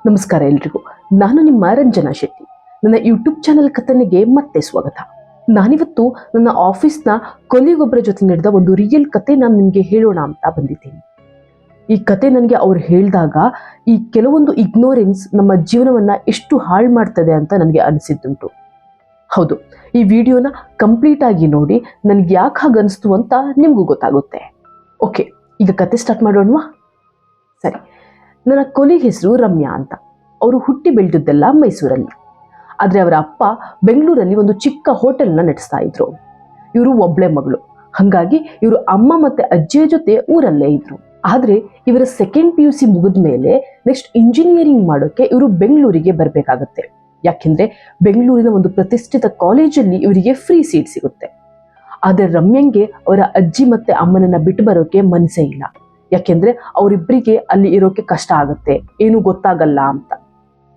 ನಮಸ್ಕಾರ ಎಲ್ರಿಗೂ. ನಾನು ನಿಮ್ಮ ರಂಜನಾ ಶೆಟ್ಟಿ. ನನ್ನ ಯೂಟ್ಯೂಬ್ ಚಾನಲ್ ಕಥೆಗೆ ಮತ್ತೆ ಸ್ವಾಗತ. ನಾನಿವತ್ತು ನನ್ನ ಆಫೀಸ್ನ ಕೊಲಿಗೊಬ್ಬರ ಜೊತೆ ನಡೆದ ಒಂದು ರಿಯಲ್ ಕತೆ ನಾನು ನಿಮಗೆ ಹೇಳೋಣ ಅಂತ ಬಂದಿದ್ದೀನಿ. ಈ ಕತೆ ನನಗೆ ಅವ್ರು ಹೇಳಿದಾಗ ಈ ಕೆಲವೊಂದು ಇಗ್ನೋರೆನ್ಸ್ ನಮ್ಮ ಜೀವನವನ್ನ ಎಷ್ಟು ಹಾಳು ಮಾಡ್ತದೆ ಅಂತ ನನಗೆ ಅನಿಸಿದ್ದುಂಟು. ಹೌದು, ಈ ವಿಡಿಯೋನ ಕಂಪ್ಲೀಟ್ ಆಗಿ ನೋಡಿ ನನಗೆ ಯಾಕೆ ಹಾಗೆ ಅನಿಸ್ತು ಅಂತ ನಿಮಗೂ ಗೊತ್ತಾಗುತ್ತೆ. ಓಕೆ, ಈಗ ಕತೆ ಸ್ಟಾರ್ಟ್ ಮಾಡೋಣವಾ? ಸರಿ. ನನ್ನ ಕೊಲಿಗ್ ಹೆಸರು ರಮ್ಯಾ ಅಂತ. ಅವರು ಹುಟ್ಟಿ ಬೆಳೆದಿದ್ದೆಲ್ಲ ಮೈಸೂರಲ್ಲಿ. ಆದರೆ ಅವರ ಅಪ್ಪ ಬೆಂಗಳೂರಲ್ಲಿ ಒಂದು ಚಿಕ್ಕ ಹೋಟೆಲ್ನ ನಡೆಸ್ತಾ ಇದ್ರು. ಇವರು ಒಬ್ಳೆ ಮಗಳು, ಹಾಗಾಗಿ ಇವರು ಅಮ್ಮ ಮತ್ತೆ ಅಜ್ಜಿಯ ಜೊತೆ ಊರಲ್ಲೇ ಇದ್ರು. ಆದರೆ ಇವರ ಸೆಕೆಂಡ್ PUC ಮುಗಿದ ಮೇಲೆ ನೆಕ್ಸ್ಟ್ ಇಂಜಿನಿಯರಿಂಗ್ ಮಾಡೋಕೆ ಇವರು ಬೆಂಗಳೂರಿಗೆ ಬರಬೇಕಾಗತ್ತೆ. ಯಾಕೆಂದ್ರೆ ಬೆಂಗಳೂರಿನ ಒಂದು ಪ್ರತಿಷ್ಠಿತ ಕಾಲೇಜಲ್ಲಿ ಇವರಿಗೆ ಫ್ರೀ ಸೀಟ್ ಸಿಗುತ್ತೆ. ಆದರೆ ರಮ್ಯಂಗೆ ಅವರ ಅಜ್ಜಿ ಮತ್ತೆ ಅಮ್ಮನನ್ನ ಬಿಟ್ಟು ಬರೋಕೆ ಮನಸ್ಸೇ ಇಲ್ಲ. ಯಾಕೆಂದ್ರೆ ಅವರಿಬ್ಬರಿಗೆ ಅಲ್ಲಿ ಇರೋಕೆ ಕಷ್ಟ ಆಗುತ್ತೆ, ಏನೂ ಗೊತ್ತಾಗಲ್ಲ ಅಂತ.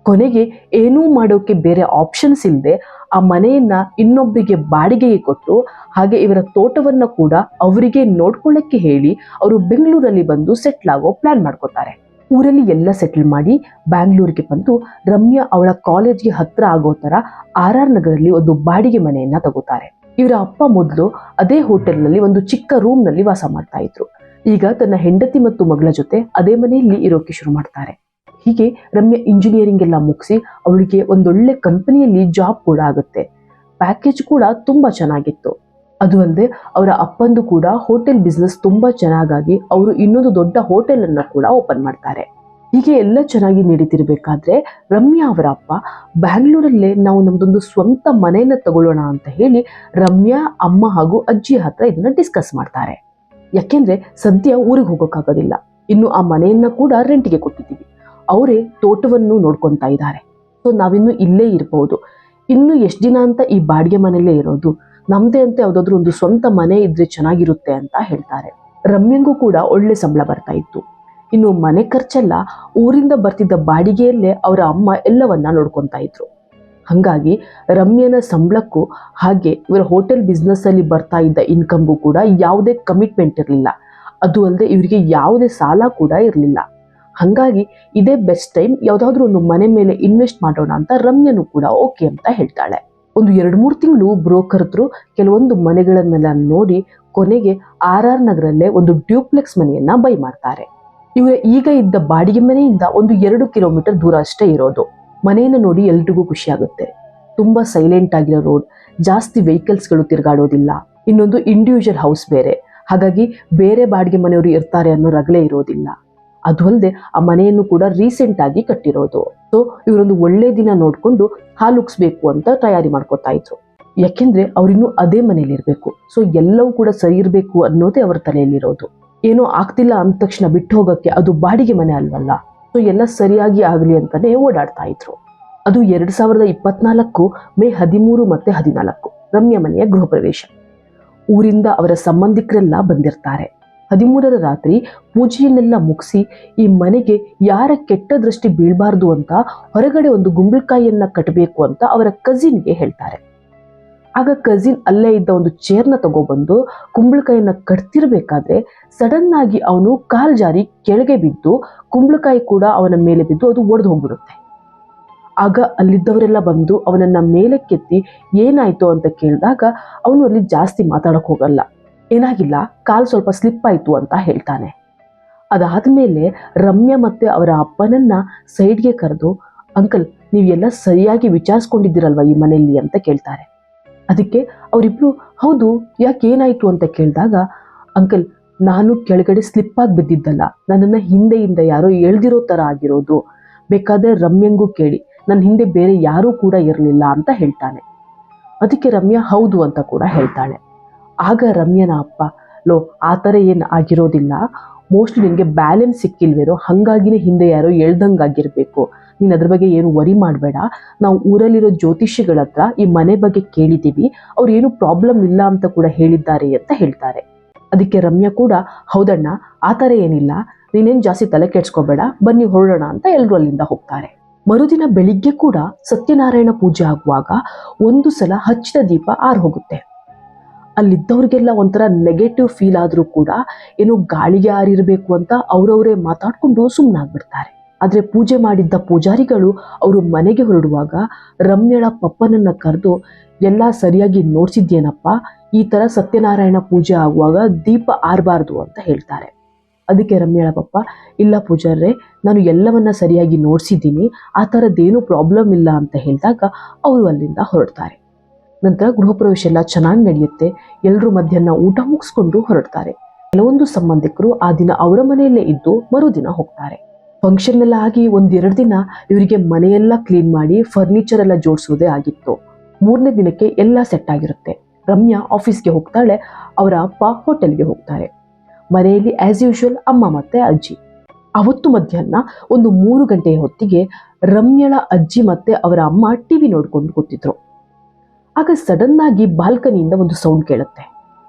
ಕೊನೆಗೆ ಏನೂ ಮಾಡೋಕೆ ಬೇರೆ ಆಪ್ಷನ್ಸ್ ಇಲ್ಲದೆ ಆ ಮನೆಯನ್ನ ಇನ್ನೊಬ್ಬರಿಗೆ ಬಾಡಿಗೆಗೆ ಕೊಟ್ಟು, ಹಾಗೆ ಇವರ ತೋಟವನ್ನ ಕೂಡ ಅವರಿಗೆ ನೋಡ್ಕೊಳ್ಳಕ್ಕೆ ಹೇಳಿ ಅವರು ಬೆಂಗಳೂರಲ್ಲಿ ಬಂದು ಸೆಟ್ಲ್ ಆಗೋ ಪ್ಲಾನ್ ಮಾಡ್ಕೋತಾರೆ. ಊರಲ್ಲಿ ಎಲ್ಲ ಸೆಟ್ಲ್ ಮಾಡಿ ಬ್ಯಾಂಗ್ಳೂರಿಗೆ ಬಂದು ರಮ್ಯಾ ಅವಳ ಕಾಲೇಜ್ಗೆ ಹತ್ರ ಆಗೋ ತರ RR ನಗರಲ್ಲಿ ಒಂದು ಬಾಡಿಗೆ ಮನೆಯನ್ನ ತಗೋತಾರೆ. ಇವರ ಅಪ್ಪ ಮೊದಲು ಅದೇ ಹೋಟೆಲ್ನಲ್ಲಿ ಒಂದು ಚಿಕ್ಕ ರೂಮ್ ನಲ್ಲಿ ವಾಸ ಮಾಡ್ತಾ ಇದ್ರು. ಈಗ ತನ್ನ ಹೆಂಡತಿ ಮತ್ತು ಮಗಳ ಜೊತೆ ಅದೇ ಮನೆಯಲ್ಲಿ ಇರೋಕೆ ಶುರು ಮಾಡ್ತಾರೆ. ಹೀಗೆ ರಮ್ಯಾ ಇಂಜಿನಿಯರಿಂಗ್ ಎಲ್ಲ ಮುಗಿಸಿ ಅವಳಿಗೆ ಒಂದೊಳ್ಳೆ ಕಂಪನಿಯಲ್ಲಿ ಜಾಬ್ ಕೂಡ ಆಗುತ್ತೆ. ಪ್ಯಾಕೇಜ್ ಕೂಡ ತುಂಬಾ ಚೆನ್ನಾಗಿತ್ತು. ಅದು ಅಲ್ಲದೆ ಅವರ ಅಪ್ಪಂದು ಕೂಡ ಹೋಟೆಲ್ ಬಿಸ್ನೆಸ್ ತುಂಬಾ ಚೆನ್ನಾಗಾಗಿ ಅವರು ಇನ್ನೊಂದು ದೊಡ್ಡ ಹೋಟೆಲ್ ಅನ್ನ ಕೂಡ ಓಪನ್ ಮಾಡ್ತಾರೆ. ಹೀಗೆ ಎಲ್ಲ ಚೆನ್ನಾಗಿ ನಡೀತಿರ್ಬೇಕಾದ್ರೆ ರಮ್ಯಾ ಅವರ ಅಪ್ಪ ಬ್ಯಾಂಗ್ಳೂರಲ್ಲೇ ನಾವು ನಮ್ದೊಂದು ಸ್ವಂತ ಮನೆಯನ್ನ ತಗೊಳ್ಳೋಣ ಅಂತ ಹೇಳಿ ರಮ್ಯಾ ಅಮ್ಮ ಹಾಗೂ ಅಜ್ಜಿ ಹತ್ರ ಇದನ್ನ ಡಿಸ್ಕಸ್ ಮಾಡ್ತಾರೆ. ಯಾಕೆಂದ್ರೆ ಸದ್ಯ ಊರಿಗೆ ಹೋಗೋಕ್ಕಾಗೋದಿಲ್ಲ, ಇನ್ನು ಆ ಮನೆಯನ್ನ ಕೂಡ ರೆಂಟಿಗೆ ಕೊಟ್ಟಿದ್ದೀವಿ, ಅವರೇ ತೋಟವನ್ನು ನೋಡ್ಕೊತಾ ಇದ್ದಾರೆ, ಸೊ ನಾವಿನ್ನು ಇಲ್ಲೇ ಇರ್ಬೋದು, ಇನ್ನು ಎಷ್ಟು ದಿನ ಅಂತ ಈ ಬಾಡಿಗೆ ಮನೆಯಲ್ಲೇ ಇರೋದು, ನಮ್ದೇ ಅಂತ ಯಾವ್ದಾದ್ರು ಒಂದು ಸ್ವಂತ ಮನೆ ಇದ್ರೆ ಚೆನ್ನಾಗಿರುತ್ತೆ ಅಂತ ಹೇಳ್ತಾರೆ. ರಮ್ಯಂಗೂ ಕೂಡ ಒಳ್ಳೆ ಸಂಬಳ ಬರ್ತಾ ಇತ್ತು. ಇನ್ನು ಮನೆ ಖರ್ಚೆಲ್ಲ ಊರಿಂದ ಬರ್ತಿದ್ದ ಬಾಡಿಗೆಯಲ್ಲೇ ಅವರ ಅಮ್ಮ ಎಲ್ಲವನ್ನ ನೋಡ್ಕೊತಾ ಇದ್ರು. ಹಾಗಾಗಿ ರಮ್ಯನ ಸಂಬಳಕ್ಕೂ ಹಾಗೆ ಇವರ ಹೋಟೆಲ್ ಬಿಸ್ನೆಸ್ ಅಲ್ಲಿ ಬರ್ತಾ ಇದ್ದ ಇನ್ಕಮ್ಗೂ ಕೂಡ ಯಾವುದೇ ಕಮಿಟ್ಮೆಂಟ್ ಇರಲಿಲ್ಲ. ಅದು ಅಲ್ಲದೆ ಇವರಿಗೆ ಯಾವುದೇ ಸಾಲ ಕೂಡ ಇರಲಿಲ್ಲ. ಹಾಗಾಗಿ ಇದೇ ಬೆಸ್ಟ್ ಟೈಮ್, ಯಾವುದಾದ್ರೂ ಒಂದು ಮನೆ ಮೇಲೆ ಇನ್ವೆಸ್ಟ್ ಮಾಡೋಣ ಅಂತ ರಮ್ಯನು ಕೂಡ ಓಕೆ ಅಂತ ಹೇಳ್ತಾಳೆ. ಒಂದು 2-3 ತಿಂಗಳು ಬ್ರೋಕರ್ ಹತ್ರ ಕೆಲವೊಂದು ಮನೆಗಳನ್ನೆಲ್ಲ ನೋಡಿ ಕೊನೆಗೆ RR ನಗರಲ್ಲೇ ಒಂದು ಡ್ಯೂಪ್ಲೆಕ್ಸ್ ಮನೆಯನ್ನ ಬೈ ಮಾಡ್ತಾರೆ. ಇವರ ಈಗ ಇದ್ದ ಬಾಡಿಗೆ ಮನೆಯಿಂದ ಒಂದು 2 ಕಿಲೋಮೀಟರ್ ದೂರ ಅಷ್ಟೇ ಇರೋದು. ಮನೆಯನ್ನು ನೋಡಿ ಎಲ್ರಿಗೂ ಖುಷಿ ಆಗುತ್ತೆ. ತುಂಬಾ ಸೈಲೆಂಟ್ ಆಗಿರೋ ರೋಡ್, ಜಾಸ್ತಿ ವೆಹಿಕಲ್ಸ್ಗಳು ತಿರುಗಾಡೋದಿಲ್ಲ. ಇನ್ನೊಂದು ಇಂಡಿವಿಜುವಲ್ ಹೌಸ್ ಬೇರೆ, ಹಾಗಾಗಿ ಬೇರೆ ಬಾಡಿಗೆ ಮನೆಯವರು ಇರ್ತಾರೆ ಅನ್ನೋ ರಗಳೆ ಇರೋದಿಲ್ಲ. ಅದು ಅಲ್ಲದೆ ಆ ಮನೆಯನ್ನು ಕೂಡ ರೀಸೆಂಟ್ ಆಗಿ ಕಟ್ಟಿರೋದು. ಸೊ ಇವರೊಂದು ಒಳ್ಳೆ ದಿನ ನೋಡ್ಕೊಂಡು ಹಾಲುಕ್ಸ್ಬೇಕು ಅಂತ ತಯಾರಿ ಮಾಡ್ಕೋತಾ ಇದ್ರು. ಯಾಕೆಂದ್ರೆ ಅವ್ರಿನ್ನೂ ಅದೇ ಮನೇಲಿ ಇರ್ಬೇಕು, ಸೊ ಎಲ್ಲವೂ ಕೂಡ ಸರಿ ಇರ್ಬೇಕು ಅನ್ನೋದೇ ಅವ್ರ ತಲೆಯಲ್ಲಿರೋದು. ಏನೋ ಆಗ್ತಿಲ್ಲ ಅಂದ ತಕ್ಷಣ ಬಿಟ್ಟು ಹೋಗಕ್ಕೆ ಅದು ಬಾಡಿಗೆ ಮನೆ ಅಲ್ವಲ್ಲ, ಸೊ ಎಲ್ಲ ಸರಿಯಾಗಿ ಆಗಲಿ ಅಂತಾನೆ ಓಡಾಡ್ತಾ ಇದ್ರು. ಅದು 2024 ಮೇ 13 ಮತ್ತೆ 14 ರಮ್ಯಾ ಮನೆಯ ಗೃಹ ಪ್ರವೇಶ. ಊರಿಂದ ಅವರ ಸಂಬಂಧಿಕರೆಲ್ಲ ಬಂದಿರ್ತಾರೆ. 13ರ ರಾತ್ರಿ ಪೂಜೆಯನ್ನೆಲ್ಲ ಮುಗಿಸಿ ಈ ಮನೆಗೆ ಯಾರ ಕೆಟ್ಟ ದೃಷ್ಟಿ ಬೀಳ್ಬಾರ್ದು ಅಂತ ಹೊರಗಡೆ ಒಂದು ಗುಂಬಳಕಾಯಿಯನ್ನ ಕಟ್ಟಬೇಕು ಅಂತ ಅವರ ಕಸಿನ್ಗೆ ಹೇಳ್ತಾರೆ. ಆಗ ಕಸಿನ್ ಅಲ್ಲೇ ಇದ್ದ ಒಂದು ಚೇರ್ನ ತಗೊಬಂದು ಕುಂಬಳಕಾಯಿಯನ್ನ ಕಟ್ತಿರ್ಬೇಕಾದ್ರೆ ಸಡನ್ ಆಗಿ ಅವನು ಕಾಲ್ ಜಾರಿ ಕೆಳಗೆ ಬಿದ್ದು ಕುಂಬಳಕಾಯಿ ಕೂಡ ಅವನ ಮೇಲೆ ಬಿದ್ದು ಅದು ಒಡೆದು ಹೋಗ್ಬಿಡುತ್ತೆ. ಆಗ ಅಲ್ಲಿದ್ದವರೆಲ್ಲ ಬಂದು ಅವನನ್ನ ಮೇಲಕ್ಕೆತ್ತಿ ಏನಾಯ್ತು ಅಂತ ಕೇಳಿದಾಗ ಅವನು ಅಲ್ಲಿ ಜಾಸ್ತಿ ಮಾತಾಡಕ್ ಹೋಗಲ್ಲ, ಏನಾಗಿಲ್ಲ, ಕಾಲ್ ಸ್ವಲ್ಪ ಸ್ಲಿಪ್ ಆಯ್ತು ಅಂತ ಹೇಳ್ತಾನೆ. ಅದಾದ್ಮೇಲೆ ರಮ್ಯಾ ಮತ್ತೆ ಅವರ ಅಪ್ಪನನ್ನ ಸೈಡ್ಗೆ ಕರೆದು, ಅಂಕಲ್ ನೀವೆಲ್ಲ ಸರಿಯಾಗಿ ವಿಚಾರಿಸ್ಕೊಂಡಿದ್ದೀರಲ್ವಾ ಈ ಮನೆಯಲ್ಲಿ ಅಂತ ಕೇಳ್ತಾರೆ. ಅದಕ್ಕೆ ಅವರಿಬ್ರು ಹೌದು, ಯಾಕೆ ಏನಾಯ್ತು ಅಂತ ಕೇಳಿದಾಗ, ಅಂಕಲ್ ನಾನು ಕೆಳಗಡೆ ಸ್ಲಿಪ್ ಆಗಿ ಬಿದ್ದಿದ್ದಲ್ಲ, ನನ್ನನ್ನು ಹಿಂದೆಯಿಂದ ಯಾರೋ ಎಳ್ದಿರೋ ತರ ಆಗಿರೋದು, ಬೇಕಾದ್ರೆ ರಮ್ಯಂಗೂ ಕೇಳಿ, ನನ್ನ ಹಿಂದೆ ಬೇರೆ ಯಾರೂ ಕೂಡ ಇರಲಿಲ್ಲ ಅಂತ ಹೇಳ್ತಾನೆ. ಅದಕ್ಕೆ ರಮ್ಯಾ ಹೌದು ಅಂತ ಕೂಡ ಹೇಳ್ತಾಳೆ. ಆಗ ರಮ್ಯನ ಅಪ್ಪ, ಲೋ ಆ ಥರ ಏನು ಆಗಿರೋದಿಲ್ಲ, ಮೋಸ್ಟ್ಲಿ ನಿನಗೆ ಬ್ಯಾಲೆನ್ಸ್ ಸಿಕ್ಕಿಲ್ವೇನೋ, ಹಾಗಾಗಿನೇ ಹಿಂದೆ ಯಾರೋ ಎಳ್ದಂಗಾಗಿರ್ಬೇಕು, ನೀನು ಅದ್ರ ಬಗ್ಗೆ ಏನು ವರಿ ಮಾಡಬೇಡ, ನಾವು ಊರಲ್ಲಿರೋ ಜ್ಯೋತಿಷಿಗಳ ಹತ್ರ ಈ ಮನೆ ಬಗ್ಗೆ ಕೇಳಿದ್ದೀವಿ, ಅವ್ರು ಏನು ಪ್ರಾಬ್ಲಮ್ ಇಲ್ಲ ಅಂತ ಕೂಡ ಹೇಳಿದ್ದಾರೆ ಅಂತ ಹೇಳ್ತಾರೆ. ಅದಕ್ಕೆ ರಮ್ಯಾ ಕೂಡ ಹೌದಣ್ಣ ಆ ಥರ ಏನಿಲ್ಲ, ನೀನೇನು ಜಾಸ್ತಿ ತಲೆ ಕೆಡ್ಸ್ಕೋಬೇಡ, ಬನ್ನಿ ಹೊರಡೋಣ ಅಂತ ಎಲ್ಲರೂ ಅಲ್ಲಿಂದ ಹೋಗ್ತಾರೆ. ಮರುದಿನ ಬೆಳಿಗ್ಗೆ ಕೂಡ ಸತ್ಯನಾರಾಯಣ ಪೂಜೆ ಆಗುವಾಗ ಒಂದು ಸಲ ಹಚ್ಚಿದ ದೀಪ ಹೋಗುತ್ತೆ. ಅಲ್ಲಿದ್ದವ್ರಿಗೆಲ್ಲ ಒಂಥರ ನೆಗೆಟಿವ್ ಫೀಲ್ ಆದರೂ ಕೂಡ ಏನೋ ಗಾಳಿಗೆ ಆರಿರಬೇಕು ಅಂತ ಅವರವರೇ ಮಾತಾಡ್ಕೊಂಡು ಸುಮ್ಮನಾಗ್ಬಿಡ್ತಾರೆ. ಆದರೆ ಪೂಜೆ ಮಾಡಿದ್ದ ಪೂಜಾರಿಗಳು ಅವರು ಮನೆಗೆ ಹೊರಡುವಾಗ ರಮ್ಯಳ ಪಪ್ಪನನ್ನ ಕರೆದು ಎಲ್ಲ ಸರಿಯಾಗಿ ನೋಡ್ಸಿದ್ಯೇನಪ್ಪ, ಈ ಥರ ಸತ್ಯನಾರಾಯಣ ಪೂಜೆ ಆಗುವಾಗ ದೀಪ ಆರಬಾರ್ದು ಅಂತ ಹೇಳ್ತಾರೆ. ಅದಕ್ಕೆ ರಮ್ಯಳ ಪಪ್ಪ, ಇಲ್ಲ ಪೂಜಾರ್ರೆ, ನಾನು ಎಲ್ಲವನ್ನ ಸರಿಯಾಗಿ ನೋಡ್ಸಿದ್ದೀನಿ, ಆ ಥರದ್ದೇನು ಪ್ರಾಬ್ಲಮ್ ಇಲ್ಲ ಅಂತ ಹೇಳಿದಾಗ ಅವರು ಅಲ್ಲಿಂದ ಹೊರಡ್ತಾರೆ. ನಂತರ ಗೃಹ ಪ್ರವೇಶ ಎಲ್ಲ ಚೆನ್ನಾಗಿ ನಡೆಯುತ್ತೆ. ಎಲ್ಲರೂ ಮಧ್ಯಾಹ್ನ ಊಟ ಮುಗಿಸ್ಕೊಂಡು ಹೊರಡ್ತಾರೆ. ಕೆಲವೊಂದು ಸಂಬಂಧಿಕರು ಆ ದಿನ ಅವರ ಮನೆಯಲ್ಲೇ ಇದ್ದು ಮರುದಿನ ಹೋಗ್ತಾರೆ. ಫಂಕ್ಷನ್ ಎಲ್ಲ ಆಗಿ 1-2 ದಿನ ಇವರಿಗೆ ಮನೆಯೆಲ್ಲ ಕ್ಲೀನ್ ಮಾಡಿ ಫರ್ನಿಚರ್ ಎಲ್ಲ ಜೋಡಿಸೋದೇ ಆಗಿತ್ತು. 3ನೇ ದಿನಕ್ಕೆ ಎಲ್ಲ ಸೆಟ್ ಆಗಿರುತ್ತೆ. ರಮ್ಯಾ ಆಫೀಸ್ಗೆ ಹೋಗ್ತಾಳೆ, ಅವರ ಅಪ್ಪ ಹೋಟೆಲ್ಗೆ ಹೋಗ್ತಾರೆ. ಮನೆಯಲ್ಲಿ ಆಸ್ ಯೂಶುವಲ್ ಅಮ್ಮ ಮತ್ತೆ ಅಜ್ಜಿ. ಅವತ್ತು ಮಧ್ಯಾಹ್ನ ಒಂದು 3 ಗಂಟೆಯ ಹೊತ್ತಿಗೆ ರಮ್ಯಳ ಅಜ್ಜಿ ಮತ್ತೆ ಅವರ ಅಮ್ಮ ಟಿವಿ ನೋಡ್ಕೊಂಡು ಕೂತಿದ್ರು. ಆಗ ಸಡನ್ ಆಗಿ ಬಾಲ್ಕನಿಯಿಂದ ಒಂದು ಸೌಂಡ್ ಕೇಳುತ್ತೆ.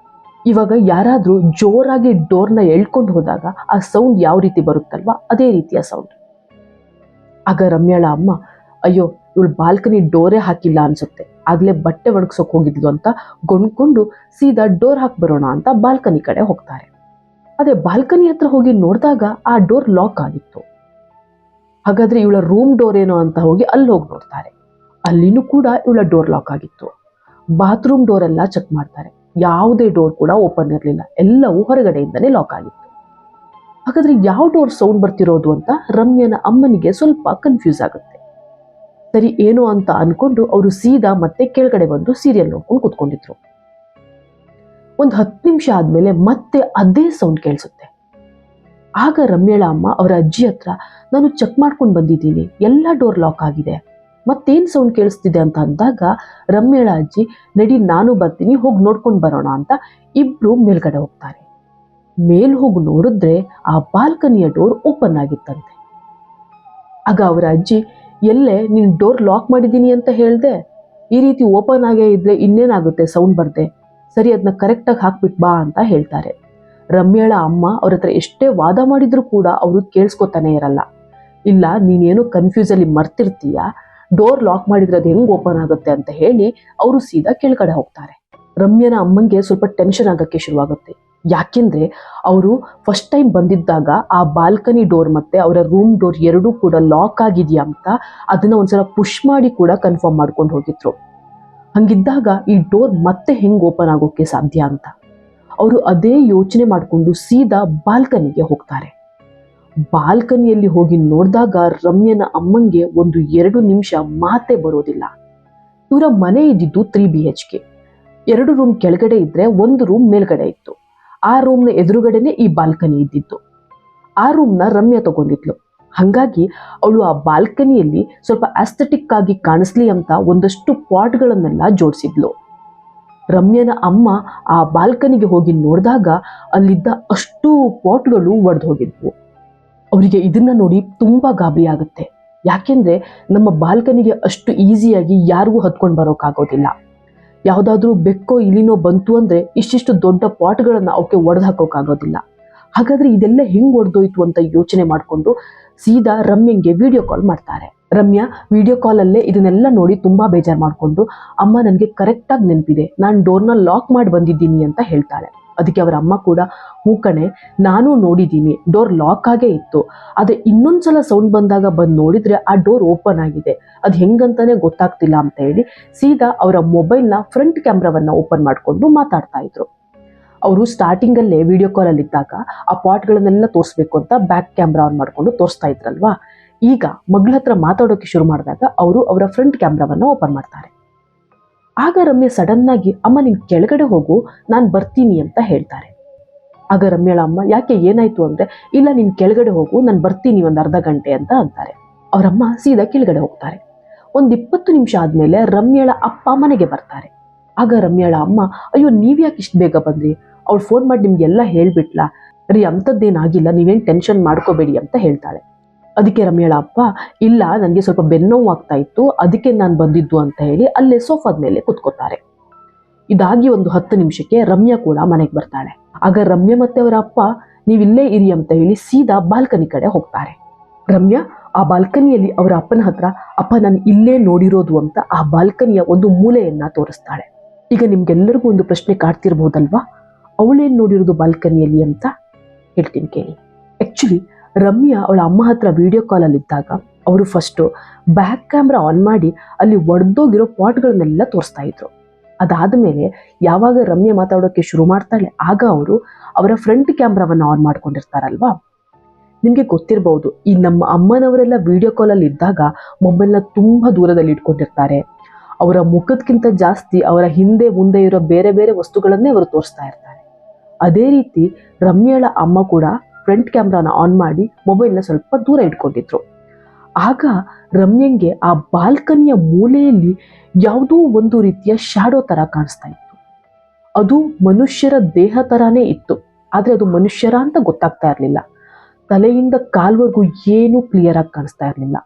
ಇವಾಗ ಯಾರಾದ್ರೂ ಜೋರಾಗಿ ಡೋರ್ನ ಎಳ್ಕೊಂಡು ಹೋದಾಗ ಆ ಸೌಂಡ್ ಯಾವ ರೀತಿ ಬರುತ್ತಲ್ವಾ, ಅದೇ ರೀತಿಯ ಸೌಂಡ್. ಆಗ ರಮ್ಯಳ ಅಮ್ಮ, ಅಯ್ಯೋ ಇವಳು ಬಾಲ್ಕನಿ ಡೋರೇ ಹಾಕಿಲ್ಲ ಅನ್ಸುತ್ತೆ, ಆಗ್ಲೇ ಬಟ್ಟೆ ಒಣಗ್ಸೋಕ್ ಹೋಗಿದ್ಲು ಅಂತ ಗೊಂಡ್ಕೊಂಡು ಸೀದಾ ಡೋರ್ ಹಾಕಿ ಬರೋಣ ಅಂತ ಬಾಲ್ಕನಿ ಕಡೆ ಹೋಗ್ತಾರೆ. ಅದೇ ಬಾಲ್ಕನಿ ಹತ್ರ ಹೋಗಿ ನೋಡಿದಾಗ ಆ ಡೋರ್ ಲಾಕ್ ಆಗಿತ್ತು. ಹಾಗಾದ್ರೆ ಇವಳ ರೂಮ್ ಡೋರ್ ಏನೋ ಅಂತ ಹೋಗಿ ಅಲ್ಲಿ ಹೋಗಿ ನೋಡ್ತಾರೆ. ಅಲ್ಲಿನೂ ಕೂಡ ಇವಳ ಡೋರ್ ಲಾಕ್ ಆಗಿತ್ತು. ಬಾತ್ರೂಮ್ ಡೋರ್ ಎಲ್ಲ ಚೆಕ್ ಮಾಡ್ತಾರೆ, ಯಾವುದೇ ಡೋರ್ ಕೂಡ ಓಪನ್ ಇರಲಿಲ್ಲ, ಎಲ್ಲವೂ ಹೊರಗಡೆಯಿಂದನೇ ಲಾಕ್ ಆಗಿತ್ತು. ಹಾಗಾದ್ರೆ ಯಾವ ಡೋರ್ ಸೌಂಡ್ ಬರ್ತಿರೋದು ಅಂತ ರಮ್ಯನ ಅಮ್ಮನಿಗೆ ಸ್ವಲ್ಪ ಕನ್ಫ್ಯೂಸ್ ಆಗುತ್ತೆ. ಸರಿ ಏನೋ ಅಂತ ಅನ್ಕೊಂಡು ಅವರು ಸೀದಾ ಮತ್ತೆ ಕೆಳಗಡೆ ಬಂದು ಸೀರಿಯಲ್ ನೋಡ್ಕೊಂಡು ಕೂತ್ಕೊಂಡಿದ್ರು. ಒಂದು 10 ನಿಮಿಷ ಆದ್ಮೇಲೆ ಮತ್ತೆ ಅದೇ ಸೌಂಡ್ ಕೇಳಿಸುತ್ತೆ. ಆಗ ರಮ್ಯಳ ಅಮ್ಮ ಅವರ ಅಜ್ಜಿ ಹತ್ರ, ನಾನು ಚೆಕ್ ಮಾಡ್ಕೊಂಡು ಬಂದಿದ್ದೀನಿ, ಎಲ್ಲ ಡೋರ್ ಲಾಕ್ ಆಗಿದೆ, ಮತ್ತೇನ್ ಸೌಂಡ್ ಕೇಳಿಸ್ತಿದೆ ಅಂತ ಅಂದಾಗ ರಮ್ಯಳ ಅಜ್ಜಿ, ನಡಿ ನಾನು ಬರ್ತೀನಿ, ಹೋಗಿ ನೋಡ್ಕೊಂಡು ಬರೋಣ ಅಂತ ಇಬ್ರು ಮೇಲ್ಗಡೆ ಹೋಗ್ತಾರೆ. ಮೇಲ್ ಹೋಗಿ ನೋಡಿದ್ರೆ ಆ ಬಾಲ್ಕನಿಯ ಡೋರ್ ಓಪನ್ ಆಗಿತ್ತಂತೆ. ಆಗ ಅವರ ಅಜ್ಜಿ, ಎಲ್ಲೇ ನೀನ್ ಡೋರ್ ಲಾಕ್ ಮಾಡಿದ್ದೀನಿ ಅಂತ ಹೇಳ್ದೆ, ಈ ರೀತಿ ಓಪನ್ ಆಗೇ ಇದ್ರೆ ಇನ್ನೇನಾಗುತ್ತೆ ಸೌಂಡ್ ಬರ್ದೆ, ಸರಿ ಅದನ್ನ ಕರೆಕ್ಟಾಗಿ ಹಾಕ್ಬಿಟ್ ಬಾ ಅಂತ ಹೇಳ್ತಾರೆ. ರಮ್ಯಳ ಅಮ್ಮ ಅವ್ರ ಹತ್ರ ಎಷ್ಟೇ ವಾದ ಮಾಡಿದ್ರು ಕೂಡ ಅವರು ಕೇಳಿಸ್ಕೊತಾನೆ ಇರಲ್ಲ. ಇಲ್ಲ ನೀನೇನು ಕನ್ಫ್ಯೂಸ್ ಅಲ್ಲಿ ಮರ್ತಿರ್ತೀಯ, ಡೋರ್ ಲಾಕ್ ಮಾಡಿದ್ರೆ ಅದು ಹೆಂಗ್ ಓಪನ್ ಆಗುತ್ತೆ ಅಂತ ಹೇಳಿ ಅವರು ಸೀದಾ ಕೆಳಗಡೆ ಹೋಗ್ತಾರೆ. ರಮ್ಯನ ಅಮ್ಮಂಗೆ ಸ್ವಲ್ಪ ಟೆನ್ಷನ್ ಆಗಕ್ಕೆ ಶುರುವಾಗುತ್ತೆ. ಯಾಕೆಂದ್ರೆ ಅವರು ಫಸ್ಟ್ ಟೈಮ್ ಬಂದಿದ್ದಾಗ ಆ ಬಾಲ್ಕನಿ ಡೋರ್ ಮತ್ತೆ ಅವರ ರೂಮ್ ಡೋರ್ ಎರಡೂ ಕೂಡ ಲಾಕ್ ಆಗಿದೆಯಾ ಅಂತ ಅದನ್ನ ಒಂದ್ಸಲ ಪುಷ್ ಮಾಡಿ ಕೂಡ ಕನ್ಫರ್ಮ್ ಮಾಡ್ಕೊಂಡು ಹೋಗಿದ್ರು. ಹಂಗಿದ್ದಾಗ ಈ ಡೋರ್ ಮತ್ತೆ ಹೆಂಗ್ ಓಪನ್ ಆಗೋಕೆ ಸಾಧ್ಯ ಅಂತ ಅವರು ಅದೇ ಯೋಚನೆ ಮಾಡಿಕೊಂಡು ಸೀದಾ ಬಾಲ್ಕನಿಗೆ ಹೋಗ್ತಾರೆ. ಬಾಲ್ಕನಿಯಲ್ಲಿ ಹೋಗಿ ನೋಡಿದಾಗ ರಮ್ಯನ ಅಮ್ಮಂಗೆ 1-2 ನಿಮಿಷ ಮಾತೇ ಬರೋದಿಲ್ಲ. ಇವರ ಮನೆ ಇದ್ದಿದ್ದು 3 BHK. 2 ರೂಮ್ ಕೆಳಗಡೆ ಇದ್ರೆ 1 ರೂಮ್ ಮೇಲ್ಗಡೆ ಇತ್ತು. ಆ ರೂಮ್ನ ಎದುರುಗಡೆನೆ ಈ ಬಾಲ್ಕನಿ ಇದ್ದಿತ್ತು. ಆ ರೂಮ್ನ ರಮ್ಯಾ ತಗೊಂಡಿದ್ಲು. ಹಂಗಾಗಿ ಅವಳು ಆ ಬಾಲ್ಕನಿಯಲ್ಲಿ ಸ್ವಲ್ಪ ಆಸ್ಥೆಟಿಕ್ ಆಗಿ ಕಾಣಿಸ್ಲಿ ಅಂತ ಒಂದಷ್ಟು ಪಾಟ್ಗಳನ್ನೆಲ್ಲ ಜೋಡಿಸಿದ್ಲು. ರಮ್ಯನ ಅಮ್ಮ ಆ ಬಾಲ್ಕನಿಗೆ ಹೋಗಿ ನೋಡಿದಾಗ ಅಲ್ಲಿದ್ದ ಅಷ್ಟು ಪಾಟ್ಗಳು ಒಡೆದು ಹೋಗಿದ್ವು. ಅವರಿಗೆ ಇದನ್ನ ನೋಡಿ ತುಂಬಾ ಗಾಬರಿ ಆಗುತ್ತೆ. ಯಾಕೆಂದ್ರೆ ನಮ್ಮ ಬಾಲ್ಕನಿಗೆ ಅಷ್ಟು ಈಸಿಯಾಗಿ ಯಾರಿಗೂ ಹತ್ಕೊಂಡು ಬರೋಕ್ಕಾಗೋದಿಲ್ಲ. ಯಾವುದಾದ್ರೂ ಬೆಕ್ಕೋ ಇಲಿನೋ ಬಂತು ಅಂದ್ರೆ ಇಷ್ಟಿಷ್ಟು ದೊಡ್ಡ ಪಾಟ್ಗಳನ್ನ ಅವಕ್ಕೆ ಒಡೆದು ಹಾಕೋಕ್ಕಾಗೋದಿಲ್ಲ. ಹಾಗಾದ್ರೆ ಇದೆಲ್ಲ ಹೆಂಗ್ ಒಡೆದೋಯ್ತು ಅಂತ ಯೋಚನೆ ಮಾಡಿಕೊಂಡು ಸೀದಾ ರಮ್ಯಂಗೆ ವಿಡಿಯೋ ಕಾಲ್ ಮಾಡ್ತಾರೆ. ರಮ್ಯಾ ವಿಡಿಯೋ ಕಾಲಲ್ಲೇ ಇದನ್ನೆಲ್ಲ ನೋಡಿ ತುಂಬಾ ಬೇಜಾರು ಮಾಡಿಕೊಂಡು, ಅಮ್ಮ ನನಗೆ ಕರೆಕ್ಟಾಗಿ ನೆನಪಿದೆ, ನಾನು ಡೋರ್ನ ಲಾಕ್ ಮಾಡಿ ಬಂದಿದ್ದೀನಿ ಅಂತ ಹೇಳ್ತಾಳೆ. ಅದಕ್ಕೆ ಅವರ ಅಮ್ಮ ಕೂಡ, ಹೂ ಕಣೆ, ನಾನು ನೋಡಿದ್ದೀನಿ, ಡೋರ್ ಲಾಕ್ ಆಗೇ ಇತ್ತು, ಆದರೆ ಇನ್ನೊಂದ್ಸಲ ಸೌಂಡ್ ಬಂದಾಗ ಬಂದು ನೋಡಿದ್ರೆ ಆ ಡೋರ್ ಓಪನ್ ಆಗಿದೆ, ಅದು ಹೆಂಗಂತಾನೆ ಗೊತ್ತಾಗ್ತಿಲ್ಲ ಅಂತ ಹೇಳಿ ಸೀದಾ ಅವರ ಮೊಬೈಲ್ನ ಫ್ರಂಟ್ ಕ್ಯಾಮ್ರಾವನ್ನ ಓಪನ್ ಮಾಡಿಕೊಂಡು ಮಾತಾಡ್ತಾ ಇದ್ರು. ಅವರು ಸ್ಟಾರ್ಟಿಂಗಲ್ಲೇ ವಿಡಿಯೋ ಕಾಲಲ್ಲಿ ಇದ್ದಾಗ ಆ ಪಾಟ್ಗಳನ್ನೆಲ್ಲ ತೋರಿಸ್ಬೇಕು ಅಂತ ಬ್ಯಾಕ್ ಕ್ಯಾಮ್ರಾ ಆನ್ ಮಾಡ್ಕೊಂಡು ತೋರಿಸ್ತಾ ಇದ್ರಲ್ವಾ, ಈಗ ಮಗಳ ಹತ್ರ ಮಾತಾಡೋಕೆ ಶುರು ಮಾಡಿದಾಗ ಅವರು ಅವರ ಫ್ರಂಟ್ ಕ್ಯಾಮ್ರಾವನ್ನ ಓಪನ್ ಮಾಡ್ತಾರೆ. ಆಗ ರಮ್ಯಾ ಸಡನ್ ಆಗಿ, ಅಮ್ಮ ನೀನ್ ಕೆಳಗಡೆ ಹೋಗು, ನಾನು ಬರ್ತೀನಿ ಅಂತ ಹೇಳ್ತಾರೆ. ಆಗ ರಮ್ಯಳ ಅಮ್ಮ, ಯಾಕೆ ಏನಾಯ್ತು ಅಂದ್ರೆ, ಇಲ್ಲ ನೀನ್ ಕೆಳಗಡೆ ಹೋಗು, ನಾನು ಬರ್ತೀನಿ 1 ಅರ್ಧ ಗಂಟೆ ಅಂತ ಅಂತಾರೆ. ಅವರಮ್ಮ ಸೀದಾ ಕೆಳಗಡೆ ಹೋಗ್ತಾರೆ. 20 ನಿಮಿಷ ಆದ್ಮೇಲೆ ರಮ್ಯಳ ಅಪ್ಪ ಮನೆಗೆ ಬರ್ತಾರೆ. ಆಗ ರಮ್ಯಳ ಅಮ್ಮ, ಅಯ್ಯೋ ನೀವ್ಯಾಕೆ ಇಷ್ಟು ಬೇಗ ಬಂದ್ರಿ, ಅವ್ಳು ಫೋನ್ ಮಾಡಿ ನಿಮ್ಗೆಲ್ಲ ಹೇಳ್ಬಿಟ್ಲಾ, ರೀ ಅಂಥದ್ದೇನಾಗಿಲ್ಲ, ನೀವೇನು ಟೆನ್ಷನ್ ಮಾಡ್ಕೋಬೇಡಿ ಅಂತ ಹೇಳ್ತಾಳೆ. ಅದಕ್ಕೆ ರಮ್ಯಳ ಅಪ್ಪ, ಇಲ್ಲ ನನಗೆ ಸ್ವಲ್ಪ ಬೆನ್ನೋವು ಆಗ್ತಾ ಇತ್ತು, ಅದಕ್ಕೆ ನಾನು ಬಂದಿದ್ದು ಅಂತ ಹೇಳಿ ಅಲ್ಲೇ ಸೋಫಾದ ಮೇಲೆ ಕುತ್ಕೋತಾರೆ. ಇದಾಗಿ ಒಂದು 10 ನಿಮಿಷಕ್ಕೆ ರಮ್ಯಾ ಕೂಡ ಮನೆಗೆ ಬರ್ತಾಳೆ. ಆಗ ರಮ್ಯಾ ಮತ್ತೆ ಅವರ ಅಪ್ಪ, ನೀವಿಲ್ಲೇ ಇರಿ ಅಂತ ಹೇಳಿ ಸೀದಾ ಬಾಲ್ಕನಿ ಕಡೆ ಹೋಗ್ತಾರೆ. ರಮ್ಯಾ ಆ ಬಾಲ್ಕನಿಯಲ್ಲಿ ಅವರ ಅಪ್ಪನ ಹತ್ರ, ಅಪ್ಪ ನಾನು ಇಲ್ಲೇ ನೋಡಿರೋದು ಅಂತ ಆ ಬಾಲ್ಕನಿಯ ಒಂದು ಮೂಲೆಯನ್ನ ತೋರಿಸ್ತಾಳೆ. ಈಗ ನಿಮ್ಗೆಲ್ಲರಿಗೂ ಒಂದು ಪ್ರಶ್ನೆ ಕಾಡ್ತಿರ್ಬೋದಲ್ವಾ, ಅವಳೇನ್ ನೋಡಿರೋದು ಬಾಲ್ಕನಿಯಲ್ಲಿ ಅಂತ ಹೇಳ್ತೀನಿ ಕೇಳಿ. ಆಕ್ಚುಲಿ ರಮ್ಯಾ ಅವಳ ಅಮ್ಮ ಹತ್ರ ವಿಡಿಯೋ ಕಾಲಲ್ಲಿ ಇದ್ದಾಗ ಅವರು ಫಸ್ಟು ಬ್ಯಾಕ್ ಕ್ಯಾಮ್ರಾ ಆನ್ ಮಾಡಿ ಅಲ್ಲಿ ಒಡೆದೋಗಿರೋ ಪಾಟ್ಗಳನ್ನೆಲ್ಲ ತೋರಿಸ್ತಾ ಇದ್ರು. ಅದಾದ ಮೇಲೆ ಯಾವಾಗ ರಮ್ಯಾ ಮಾತಾಡೋಕ್ಕೆ ಶುರು ಮಾಡ್ತಾಳೆ ಆಗ ಅವರು ಅವರ ಫ್ರಂಟ್ ಕ್ಯಾಮ್ರಾವನ್ನು ಆನ್ ಮಾಡ್ಕೊಂಡಿರ್ತಾರಲ್ವಾ. ನಿಮಗೆ ಗೊತ್ತಿರಬಹುದು, ಈ ನಮ್ಮ ಅಮ್ಮನವರೆಲ್ಲ ವಿಡಿಯೋ ಕಾಲಲ್ಲಿ ಇದ್ದಾಗ ಮೊಬೈಲ್ನ ತುಂಬ ದೂರದಲ್ಲಿ ಇಟ್ಕೊಂಡಿರ್ತಾರೆ. ಅವರ ಮುಖಕ್ಕಿಂತ ಜಾಸ್ತಿ ಅವರ ಹಿಂದೆ ಮುಂದೆ ಇರೋ ಬೇರೆ ಬೇರೆ ವಸ್ತುಗಳನ್ನೇ ಅವರು ತೋರಿಸ್ತಾ ಇರ್ತಾರೆ. ಅದೇ ರೀತಿ ರಮ್ಯಾಳ ಅಮ್ಮ ಕೂಡ ಫ್ರಂಟ್ ಕ್ಯಾಮ್ರಾನ ಆನ್ ಮಾಡಿ ಮೊಬೈಲ್ನ ಸ್ವಲ್ಪ ದೂರ ಇಟ್ಕೊಂಡಿದ್ರು. ಆಗ ರಮ್ಯಂಗೆ ಆ ಬಾಲ್ಕನಿಯ ಮೂಲೆಯಲ್ಲಿ ಯಾವುದೋ ಒಂದು ರೀತಿಯ ಶ್ಯಾಡೋ ಥರ ಕಾಣಿಸ್ತಾ ಇತ್ತು. ಅದು ಮನುಷ್ಯರ ದೇಹ ಥರಾನೇ ಇತ್ತು, ಆದರೆ ಅದು ಮನುಷ್ಯರ ಅಂತ ಗೊತ್ತಾಗ್ತಾ ಇರಲಿಲ್ಲ. ತಲೆಯಿಂದ ಕಾಲ್ವರೆಗೂ ಏನೂ ಕ್ಲಿಯರ್ ಆಗಿ ಕಾಣಿಸ್ತಾ ಇರಲಿಲ್ಲ.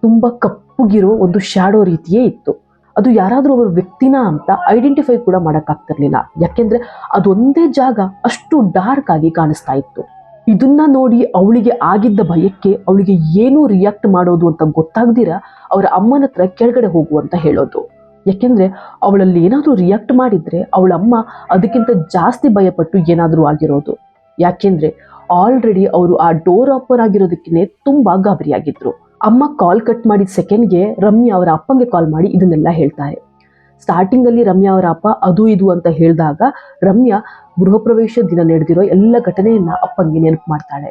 ತುಂಬ ಕಪ್ಪುಗಿರೋ ಒಂದು ಶ್ಯಾಡೋ ರೀತಿಯೇ ಇತ್ತು. ಅದು ಯಾರಾದರೂ ಒಬ್ಬರು ವ್ಯಕ್ತಿನ ಅಂತ ಐಡೆಂಟಿಫೈ ಕೂಡ ಮಾಡೋಕ್ಕಾಗ್ತಿರ್ಲಿಲ್ಲ, ಯಾಕೆಂದರೆ ಅದೊಂದೇ ಜಾಗ ಅಷ್ಟು ಡಾರ್ಕ್ ಆಗಿ ಕಾಣಿಸ್ತಾ ಇತ್ತು. ಇದನ್ನ ನೋಡಿ ಅವಳಿಗೆ ಆಗಿದ್ದ ಭಯಕ್ಕೆ ಅವಳಿಗೆ ಏನೂ ರಿಯಾಕ್ಟ್ ಮಾಡೋದು ಅಂತ ಗೊತ್ತಾಗ್ದಿರ ಅವರ ಅಮ್ಮನ ಹತ್ರ ಕೆಳಗಡೆ ಹೋಗು ಅಂತ ಹೇಳೋದು. ಯಾಕೆಂದರೆ ಅವಳಲ್ಲಿ ಏನಾದರೂ ರಿಯಾಕ್ಟ್ ಮಾಡಿದರೆ ಅವಳ ಅಮ್ಮ ಅದಕ್ಕಿಂತ ಜಾಸ್ತಿ ಭಯಪಟ್ಟು ಏನಾದರೂ ಆಗಿರೋದು. ಯಾಕೆಂದರೆ ಆಲ್ರೆಡಿ ಅವರು ಆ ಡೋರ್ ಓಪನ್ ಆಗಿರೋದಕ್ಕೆ ತುಂಬ ಗಾಬರಿಯಾಗಿದ್ರು. ಅಮ್ಮ ಕಾಲ್ ಕಟ್ ಮಾಡಿದ ಸೆಕೆಂಡ್ಗೆ ರಮ್ಯಾ ಅವರ ಅಪ್ಪಂಗೆ ಕಾಲ್ ಮಾಡಿ ಇದನ್ನೆಲ್ಲ ಹೇಳ್ತಾರೆ. ಸ್ಟಾರ್ಟಿಂಗಲ್ಲಿ ರಮ್ಯಾ ಅವರ ಅಪ್ಪ ಅದು ಇದು ಅಂತ ಹೇಳಿದಾಗ ರಮ್ಯಾ ಗೃಹ ಪ್ರವೇಶ ದಿನ ನಡೆದಿರೋ ಎಲ್ಲ ಘಟನೆಯನ್ನ ಅಪ್ಪಂಗೆ ನೆನಪು ಮಾಡ್ತಾಳೆ.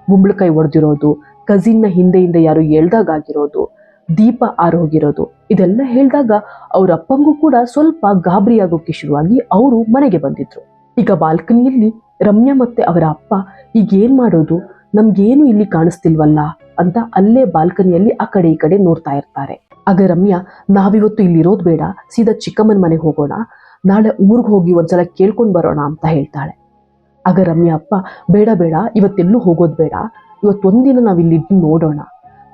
ಗುಂಬಳಕಾಯಿ ಒಡೆದಿರೋದು, ಕಸಿನ್ನ ಹಿಂದೆಯಿಂದ ಯಾರು ಎಳ್ದಾಗಿರೋದು, ದೀಪ ಆರೋಗಿರೋದು, ಇದೆಲ್ಲ ಹೇಳಿದಾಗ ಅವ್ರ ಅಪ್ಪಂಗೂ ಕೂಡ ಸ್ವಲ್ಪ ಗಾಬರಿ ಆಗೋಕೆ ಶುರುವಾಗಿ ಅವರು ಮನೆಗೆ ಬಂದಿದ್ರು. ಈಗ ಬಾಲ್ಕನಿಯಲ್ಲಿ ರಮ್ಯಾ ಮತ್ತೆ ಅವರ ಅಪ್ಪ ಈಗ ಏನ್ ಮಾಡೋದು, ನಮ್ಗೇನು ಇಲ್ಲಿ ಕಾಣಿಸ್ತಿಲ್ವಲ್ಲ ಅಂತ ಅಲ್ಲೇ ಬಾಲ್ಕನಿಯಲ್ಲಿ ಆ ಕಡೆ ಈ ಕಡೆ ನೋಡ್ತಾ ಇರ್ತಾರೆ. ಆಗ ರಮ್ಯಾ, ನಾವಿವತ್ತು ಇಲ್ಲಿರೋದು ಬೇಡ, ಸೀದಾ ಚಿಕ್ಕಮ್ಮನ ಮನೆಗೆ ಹೋಗೋಣ, ನಾಳೆ ಊರಿಗೆ ಹೋಗಿ ಒಂದ್ಸಲ ಕೇಳ್ಕೊಂಡು ಬರೋಣ ಅಂತ ಹೇಳ್ತಾಳೆ. ಆಗ ರಮ್ಯಾ ಅಪ್ಪ, ಬೇಡ ಬೇಡ, ಇವತ್ತೆಲ್ಲೂ ಹೋಗೋದು ಬೇಡ, ಇವತ್ತೊಂದಿನ ನಾವು ಇಲ್ಲಿ ನೋಡೋಣ.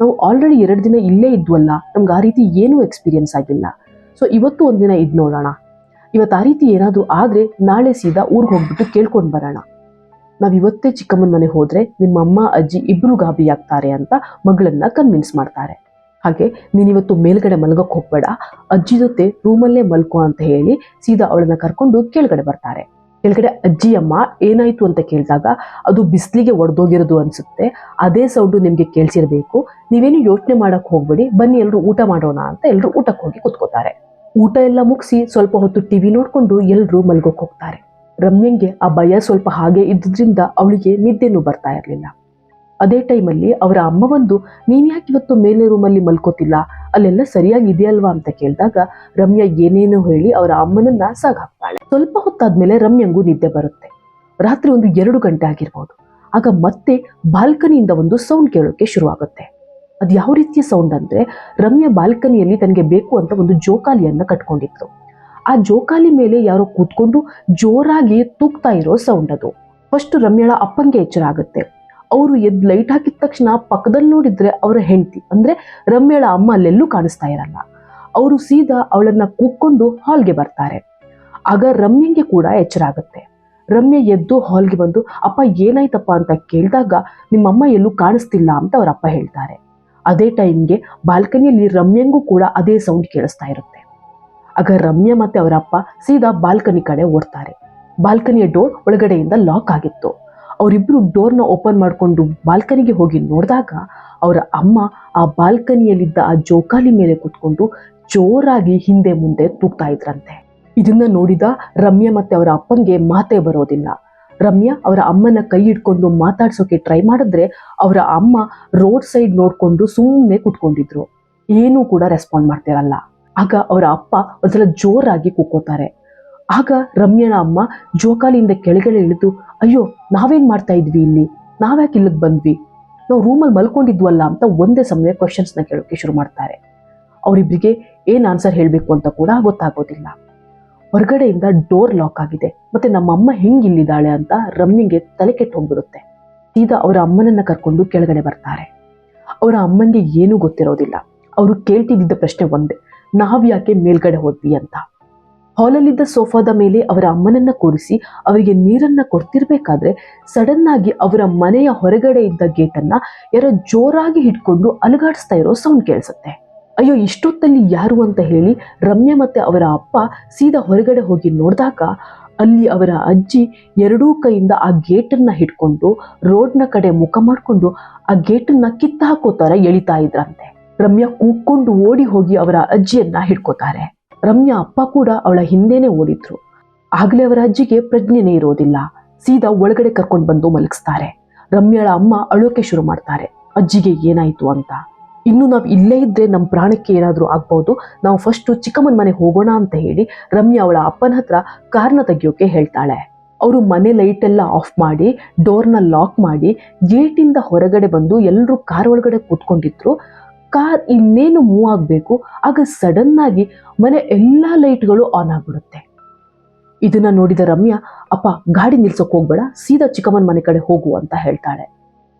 ನಾವು ಆಲ್ರೆಡಿ 2 ದಿನ ಇಲ್ಲೇ ಇದ್ವಲ್ಲ, ನಮ್ಗೆ ಆ ರೀತಿ ಏನೂ ಎಕ್ಸ್ಪೀರಿಯನ್ಸ್ ಆಗಿಲ್ಲ. ಸೊ ಇವತ್ತು ಒಂದಿನ ಇದು ನೋಡೋಣ. ಇವತ್ತು ಆ ರೀತಿ ಏನಾದರೂ ಆದರೆ ನಾಳೆ ಸೀದಾ ಊರಿಗೆ ಹೋಗ್ಬಿಟ್ಟು ಕೇಳ್ಕೊಂಡು ಬರೋಣ. ನಾವು ಇವತ್ತೇ ಚಿಕ್ಕಮ್ಮನ ಮನೆಗೆ ಹೋದರೆ ನಿಮ್ಮ ಅಮ್ಮ ಅಜ್ಜಿ ಇಬ್ಬರು ಗಾಬರಿ ಆಗ್ತಾರೆ ಅಂತ ಮಗಳನ್ನ ಕನ್ವಿನ್ಸ್ ಮಾಡ್ತಾರೆ. ಹಾಗೆ ನೀನಿವತ್ತು ಮೇಲ್ಗಡೆ ಮಲಗಕ್ಕೆ ಹೋಗ್ಬೇಡ, ಅಜ್ಜಿ ಜೊತೆ ರೂಮಲ್ಲೇ ಮಲ್ಕೋ ಅಂತ ಹೇಳಿ ಸೀದಾ ಅವಳನ್ನ ಕರ್ಕೊಂಡು ಕೆಳಗಡೆ ಬರ್ತಾರೆ. ಕೆಳಗಡೆ ಅಜ್ಜಿ ಅಮ್ಮ ಏನಾಯ್ತು ಅಂತ ಕೇಳಿದಾಗ ಅದು ಬಿಸಿಲಿಗೆ ಒಡೆದೋಗಿರೋದು ಅನ್ಸುತ್ತೆ, ಅದೇ ಸೌಂಡು ನಿಮಗೆ ಕೇಳಿಸಿರ್ಬೇಕು, ನೀವೇನು ಯೋಚನೆ ಮಾಡಕ್ಕೆ ಹೋಗ್ಬೇಡಿ, ಬನ್ನಿ ಎಲ್ಲರೂ ಊಟ ಮಾಡೋಣ ಅಂತ ಎಲ್ಲರೂ ಊಟಕ್ಕೆ ಹೋಗಿ ಕೂತ್ಕೋತಾರೆ. ಊಟ ಎಲ್ಲ ಮುಗಿಸಿ ಸ್ವಲ್ಪ ಹೊತ್ತು ಟಿವಿ ನೋಡ್ಕೊಂಡು ಎಲ್ಲರೂ ಮಲ್ಗೋಕ್ ಹೋಗ್ತಾರೆ. ರಮ್ಯಂಗೆ ಆ ಭಯ ಸ್ವಲ್ಪ ಹಾಗೆ ಇದ್ದಿದ್ರಿಂದ ಅವಳಿಗೆ ನಿದ್ದೆನೂ ಬರ್ತಾ ಇರಲಿಲ್ಲ. ಅದೇ ಟೈಮಲ್ಲಿ ಅವರ ಅಮ್ಮ ಬಂದು, ನೀನ್ ಯಾಕೆ ಇವತ್ತು ಮೇಲೆ ರೂಮಲ್ಲಿ ಮಲ್ಕೋತಿಲ್ಲ, ಅಲ್ಲೆಲ್ಲ ಸರಿಯಾಗಿ ಇದೆಯಲ್ವಾ ಅಂತ ಕೇಳಿದಾಗ ರಮ್ಯಾ ಏನೇನೋ ಹೇಳಿ ಅವರ ಅಮ್ಮನನ್ನ ಸಾಗಾಕ್ತಾಳೆ. ಸ್ವಲ್ಪ ಹೊತ್ತಾದ್ಮೇಲೆ ರಮ್ಯಂಗೂ ನಿದ್ದೆ ಬರುತ್ತೆ. ರಾತ್ರಿ ಒಂದು 2 ಗಂಟೆ ಆಗಿರ್ಬೋದು. ಆಗ ಮತ್ತೆ ಬಾಲ್ಕನಿಯಿಂದ ಒಂದು ಸೌಂಡ್ ಕೇಳೋಕೆ ಶುರುವಾಗುತ್ತೆ. ಅದು ಯಾವ ರೀತಿಯ ಸೌಂಡ್ ಅಂದ್ರೆ, ರಮ್ಯಾ ಬಾಲ್ಕನಿಯಲ್ಲಿ ತನಗೆ ಬೇಕು ಅಂತ ಒಂದು ಜೋಕಾಲಿಯನ್ನ ಕಟ್ಕೊಂಡಿತ್ತು. ಆ ಜೋಕಾಲಿ ಮೇಲೆ ಯಾರೋ ಕೂತ್ಕೊಂಡು ಜೋರಾಗಿ ತೂಗ್ತಾ ಇರೋ ಸೌಂಡ್ ಅದು. ಫಸ್ಟ್ ರಮ್ಯಾಳ ಅಪ್ಪಂಗೆ ಎಚ್ಚರ ಆಗುತ್ತೆ. ಅವರು ಎದ್ದು ಲೈಟ್ ಹಾಕಿದ ತಕ್ಷಣ ಪಕ್ಕದಲ್ಲಿ ನೋಡಿದ್ರೆ ಅವರ ಹೆಂಡತಿ ಅಂದ್ರೆ ರಮ್ಯಾಳ ಅಮ್ಮ ಅಲ್ಲೆಲ್ಲೂ ಕಾಣಿಸ್ತಾ ಇರಲ್ಲ. ಅವರು ಸೀದಾ ಅವಳನ್ನ ಕೂತ್ಕೊಂಡು ಹಾಲ್ಗೆ ಬರ್ತಾರೆ. ಆಗ ರಮ್ಯಂಗೆ ಕೂಡ ಎಚ್ಚರ ಆಗುತ್ತೆ. ರಮ್ಯಾ ಎದ್ದು ಹಾಲ್ಗೆ ಬಂದು, ಅಪ್ಪ ಏನಾಯ್ತಪ್ಪ ಅಂತ ಕೇಳಿದಾಗ ನಿಮ್ಮಮ್ಮ ಎಲ್ಲೂ ಕಾಣಿಸ್ತಿಲ್ಲ ಅಂತ ಅವರ ಅಪ್ಪ ಹೇಳ್ತಾರೆ. ಅದೇ ಟೈಮ್ಗೆ ಬಾಲ್ಕನಿಯಲ್ಲಿ ರಮ್ಯಂಗೂ ಕೂಡ ಅದೇ ಸೌಂಡ್ ಕೇಳಿಸ್ತಾ ಇರುತ್ತೆ. ಆಗ ರಮ್ಯಾ ಮತ್ತೆ ಅವರ ಅಪ್ಪ ಸೀದಾ ಬಾಲ್ಕನಿ ಕಡೆ ಓಡ್ತಾರೆ. ಬಾಲ್ಕನಿಯ ಡೋರ್ ಒಳಗಡೆಯಿಂದ ಲಾಕ್ ಆಗಿತ್ತು. ಅವರಿಬ್ರು ಡೋರ್ನ ಓಪನ್ ಮಾಡಿಕೊಂಡು ಬಾಲ್ಕನಿಗೆ ಹೋಗಿ ನೋಡಿದಾಗ ಅವರ ಅಮ್ಮ ಆ ಬಾಲ್ಕನಿಯಲ್ಲಿದ್ದ ಆ ಜೋಕಾಲಿ ಮೇಲೆ ಕೂತ್ಕೊಂಡು ಜೋರಾಗಿ ಹಿಂದೆ ಮುಂದೆ ತೂಗ್ತಾ ಇದ್ರಂತೆ. ಇದನ್ನ ನೋಡಿದ ರಮ್ಯಾ ಮತ್ತೆ ಅವರ ಅಪ್ಪಂಗೆ ಮಾತೇ ಬರೋದಿಲ್ಲ. ರಮ್ಯಾ ಅವರ ಅಮ್ಮನ ಕೈ ಹಿಡ್ಕೊಂಡು ಮಾತಾಡ್ಸೋಕೆ ಟ್ರೈ ಮಾಡಿದ್ರೆ ಅವರ ಅಮ್ಮ ರೋಡ್ ಸೈಡ್ ನೋಡ್ಕೊಂಡು ಸುಮ್ಮನೆ ಕೂತ್ಕೊಂಡಿದ್ರು, ಏನೂ ಕೂಡ ರೆಸ್ಪಾಂಡ್ ಮಾಡ್ತಿರಲ್ಲ. ಆಗ ಅವರ ಅಪ್ಪ ಒಂದ್ಸಲ ಜೋರಾಗಿ ಕೂಕೋತಾರೆ. ಆಗ ರಮ್ಯಾನ ಅಮ್ಮ ಜೋಕಾಲಿಯಿಂದ ಕೆಳಗಡೆ ಇಳಿದು, ಅಯ್ಯೋ ನಾವೇನ್ ಮಾಡ್ತಾ ಇದ್ವಿ ಇಲ್ಲಿ, ನಾವ್ಯಾಕೆ ಇಲ್ಲಿಗೆ ಬಂದ್ವಿ, ನಾವು ರೂಮಲ್ಲಿ ಮಲ್ಕೊಂಡಿದ್ವಲ್ಲ ಅಂತ ಒಂದೇ ಸಮಯ ಕ್ವಶನ್ಸ್ನ ಕೇಳೋಕೆ ಶುರು ಮಾಡ್ತಾರೆ. ಅವರಿಬ್ಬರಿಗೆ ಏನ್ ಆನ್ಸರ್ ಹೇಳಬೇಕು ಅಂತ ಕೂಡ ಗೊತ್ತಾಗೋದಿಲ್ಲ. ಹೊರಗಡೆಯಿಂದ ಡೋರ್ ಲಾಕ್ ಆಗಿದೆ, ಮತ್ತೆ ನಮ್ಮಮ್ಮ ಹೆಂಗಿಲ್ಲಿದ್ದಾಳೆ ಅಂತ ರಮ್ಯಂಗೆ ತಲೆ ಕೆಟ್ಟು ಹೋಗ್ಬಿಡುತ್ತೆ. ಸೀದಾ ಅವರ ಅಮ್ಮನನ್ನ ಕರ್ಕೊಂಡು ಕೆಳಗಡೆ ಬರ್ತಾರೆ. ಅವರ ಅಮ್ಮಂಗೆ ಏನೂ ಗೊತ್ತಿರೋದಿಲ್ಲ. ಅವರು ಕೇಳ್ತಿದ್ದ ಪ್ರಶ್ನೆ ಒಂದೇ, ನಾವ್ಯಾಕೆ ಮೇಲ್ಗಡೆ ಹೋದ್ವಿ ಅಂತ. ಹಾಲಲ್ಲಿದ್ದ ಸೋಫಾದ ಮೇಲೆ ಅವರ ಅಮ್ಮನನ್ನ ಕೂರಿಸಿ ಅವರಿಗೆ ನೀರನ್ನ ಕೊಡ್ತಿರ್ಬೇಕಾದ್ರೆ ಸಡನ್ ಆಗಿ ಅವರ ಮನೆಯ ಹೊರಗಡೆ ಇದ್ದ ಗೇಟನ್ನ ಯಾರೋ ಜೋರಾಗಿ ಹಿಡ್ಕೊಂಡು ಅಲುಗಾಡಿಸ್ತಾ ಇರೋ ಸೌಂಡ್ ಕೇಳಿಸುತ್ತೆ. ಅಯ್ಯೋ ಇಷ್ಟೊತ್ತಲ್ಲಿ ಯಾರು ಅಂತ ಹೇಳಿ ರಮ್ಯಾ ಮತ್ತೆ ಅವರ ಅಪ್ಪ ಸೀದಾ ಹೊರಗಡೆ ಹೋಗಿ ನೋಡಿದಾಗ ಅಲ್ಲಿ ಅವರ ಅಜ್ಜಿ ಎರಡೂ ಕೈಯಿಂದ ಆ ಗೇಟನ್ನ ಹಿಡ್ಕೊಂಡು ರೋಡ್ನ ಕಡೆ ಮುಖ ಮಾಡಿಕೊಂಡು ಆ ಗೇಟನ್ನ ಕಿತ್ತ ಹಾಕೋ ತರ ಎಳಿತಾ ಇದ್ರಂತೆ. ರಮ್ಯಾ ಕೂಗ್ಕೊಂಡು ಓಡಿ ಹೋಗಿ ಅವರ ಅಜ್ಜಿಯನ್ನ ಹಿಡ್ಕೋತಾರೆ. ರಮ್ಯಾ ಅಪ್ಪ ಕೂಡ ಅವಳ ಹಿಂದೆನೆ ಓಡಿದ್ರು. ಆಗ್ಲೇ ಅವರ ಅಜ್ಜಿಗೆ ಪ್ರಜ್ಞೆನೇ ಇರೋದಿಲ್ಲ. ಸೀದಾ ಒಳಗಡೆ ಕರ್ಕೊಂಡು ಬಂದು ಮಲಗಿಸ್ತಾರೆ. ರಮ್ಯಾಳ ಅಮ್ಮ ಅಳೋಕೆ ಶುರು ಮಾಡ್ತಾರೆ, ಅಜ್ಜಿಗೆ ಏನಾಯ್ತು ಅಂತ. ಇನ್ನು ನಾವು ಇಲ್ಲೇ ಇದ್ರೆ ನಮ್ಮ ಪ್ರಾಣಕ್ಕೆ ಏನಾದರೂ ಆಗ್ಬಹುದು, ನಾವು ಫಸ್ಟು ಚಿಕ್ಕಮ್ಮನ ಮನೆಗೆ ಹೋಗೋಣ ಅಂತ ಹೇಳಿ ರಮ್ಯಾ ಅವಳ ಅಪ್ಪನ ಹತ್ರ ಕಾರ್ನ ತೆಗಿಯೋಕೆ ಹೇಳ್ತಾಳೆ. ಅವರು ಮನೆ ಲೈಟ್ ಎಲ್ಲ ಆಫ್ ಮಾಡಿ ಡೋರ್ನ ಲಾಕ್ ಮಾಡಿ ಗೇಟಿಂದ ಹೊರಗಡೆ ಬಂದು ಎಲ್ಲರೂ ಕಾರ್ ಒಳಗಡೆ ಕೂತ್ಕೊಂಡಿದ್ರು. ಕಾರ್ ಇನ್ನೇನು ಮೂವ್ ಆಗಬೇಕು, ಆಗ ಸಡನ್ ಆಗಿ ಮನೆ ಎಲ್ಲ ಲೈಟ್ಗಳು ಆನ್ ಆಗ್ಬಿಡುತ್ತೆ. ಇದನ್ನ ನೋಡಿದ ರಮ್ಯಾ, ಅಪ್ಪ ಗಾಡಿ ನಿಲ್ಸೋಕೆ ಹೋಗ್ಬೇಡ, ಸೀದಾ ಚಿಕ್ಕಮ್ಮನ ಮನೆ ಕಡೆ ಹೋಗು ಅಂತ ಹೇಳ್ತಾಳೆ.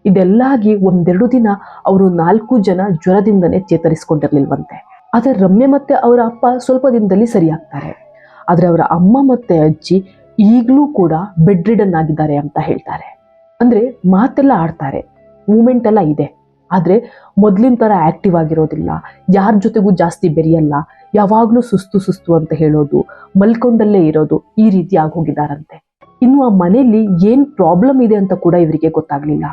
ಇದೆಲ್ಲ ಆಗಿ ಒಂದೆರಡು ದಿನ ಅವರು 4 ಜನ ಜ್ವರದಿಂದನೇ ಚೇತರಿಸಿಕೊಂಡಿರ್ಲಿಲ್ವಂತೆ. ಆದ್ರೆ ರಮ್ಯಾ ಮತ್ತೆ ಅವರ ಅಪ್ಪ ಸ್ವಲ್ಪ ದಿನದಲ್ಲಿ ಸರಿಯಾಗ್ತಾರೆ. ಆದ್ರೆ ಅವರ ಅಮ್ಮ ಮತ್ತೆ ಅಜ್ಜಿ ಈಗಲೂ ಕೂಡ ಬೆಡ್ ರಿಡನ್ ಆಗಿದ್ದಾರೆ ಅಂತ ಹೇಳ್ತಾರೆ. ಅಂದ್ರೆ ಮಾತೆಲ್ಲ ಆಡ್ತಾರೆ, ಮೂಮೆಂಟ್ ಎಲ್ಲ ಇದೆ, ಆದ್ರೆ ಮೊದ್ಲಿನ ತರ ಆಕ್ಟಿವ್ ಆಗಿರೋದಿಲ್ಲ, ಯಾರ ಜೊತೆಗೂ ಜಾಸ್ತಿ ಬೆರೆಯಲ್ಲ, ಯಾವಾಗ್ಲೂ ಸುಸ್ತು ಸುಸ್ತು ಅಂತ ಹೇಳೋದು, ಮಲ್ಕೊಂಡಲ್ಲೇ ಇರೋದು, ಈ ರೀತಿ ಆಗೋಗಿದಾರಂತೆ. ಇನ್ನು ಆ ಮನೆಯಲ್ಲಿ ಏನ್ ಪ್ರಾಬ್ಲಮ್ ಇದೆ ಅಂತ ಕೂಡ ಇವರಿಗೆ ಗೊತ್ತಾಗ್ಲಿಲ್ಲ.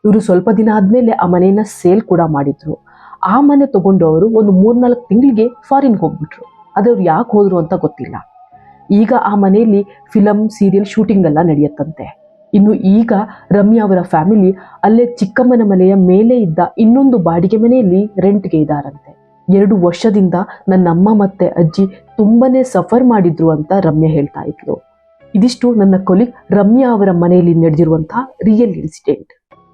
ಇವರು ಸ್ವಲ್ಪ ದಿನ ಆದ್ಮೇಲೆ ಆ ಮನೆಯನ್ನ ಸೇಲ್ ಕೂಡ ಮಾಡಿದ್ರು. ಆ ಮನೆ ತಗೊಂಡು ಅವರು ಒಂದು 3-4 ತಿಂಗಳಿಗೆ ಫಾರಿನ್ ಹೋಗ್ಬಿಟ್ರು. ಆದ್ರೆ ಅವ್ರು ಯಾಕೆ ಹೋದ್ರು ಅಂತ ಗೊತ್ತಿಲ್ಲ. ಈಗ ಆ ಮನೆಯಲ್ಲಿ ಫಿಲಂ ಸೀರಿಯಲ್ ಶೂಟಿಂಗ್ ಎಲ್ಲ ನಡೆಯುತ್ತಂತೆ. ಇನ್ನು ಈಗ ರಮ್ಯಾ ಅವರ ಫ್ಯಾಮಿಲಿ ಅಲ್ಲೇ ಚಿಕ್ಕಮ್ಮನ ಮನೆಯ ಮೇಲೆ ಇದ್ದ ಇನ್ನೊಂದು ಬಾಡಿಗೆ ಮನೆಯಲ್ಲಿ ರೆಂಟ್ಗೆ ಇದ್ದಾರಂತೆ. 2 ವರ್ಷದಿಂದ ನನ್ನ ಅಮ್ಮ ಮತ್ತೆ ಅಜ್ಜಿ ತುಂಬಾನೇ ಸಫರ್ ಮಾಡಿದ್ರು ಅಂತ ರಮ್ಯಾ ಹೇಳ್ತಾ ಇದ್ಲು. ಇದಿಷ್ಟು ನನ್ನ ಕೊಲೀಗ್ ರಮ್ಯಾ ಅವರ ಮನೆಯಲ್ಲಿ ನಡೆದಿರುವಂತಹ ರಿಯಲ್ ಇನ್ಸಿಡೆಂಟ್.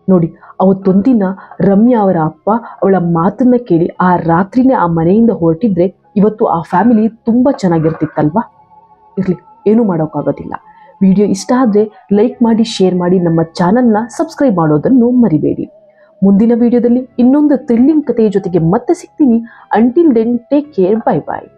ನೋಡಿ, ಅವತ್ತೊಂದಿನ ರಮ್ಯಾ ಅವರ ಅಪ್ಪ ಅವಳ ಮಾತನ್ನ ಕೇಳಿ ಆ ರಾತ್ರಿನೇ ಆ ಮನೆಯಿಂದ ಹೊರಟಿದ್ರೆ ಇವತ್ತು ಆ ಫ್ಯಾಮಿಲಿ ತುಂಬಾ ಚೆನ್ನಾಗಿರ್ತಿತ್ತಲ್ವಾ. ಇರ್ಲಿ, ಏನೂ ಮಾಡೋಕ್ಕಾಗೋದಿಲ್ಲ. ವಿಡಿಯೋ ಇಷ್ಟ ಆದರೆ ಲೈಕ್ ಮಾಡಿ, ಶೇರ್ ಮಾಡಿ, ನಮ್ಮ ಚಾನಲ್ನ ಸಬ್ಸ್ಕ್ರೈಬ್ ಮಾಡೋದನ್ನು ಮರಿಬೇಡಿ. ಮುಂದಿನ ವಿಡಿಯೋದಲ್ಲಿ ಇನ್ನೊಂದು ಥ್ರಿಲ್ಲಿಂಗ್ ಕಥೆಯ ಜೊತೆಗೆ ಮತ್ತೆ ಸಿಗ್ತೀನಿ. Until then take care, bye ಬಾಯ್.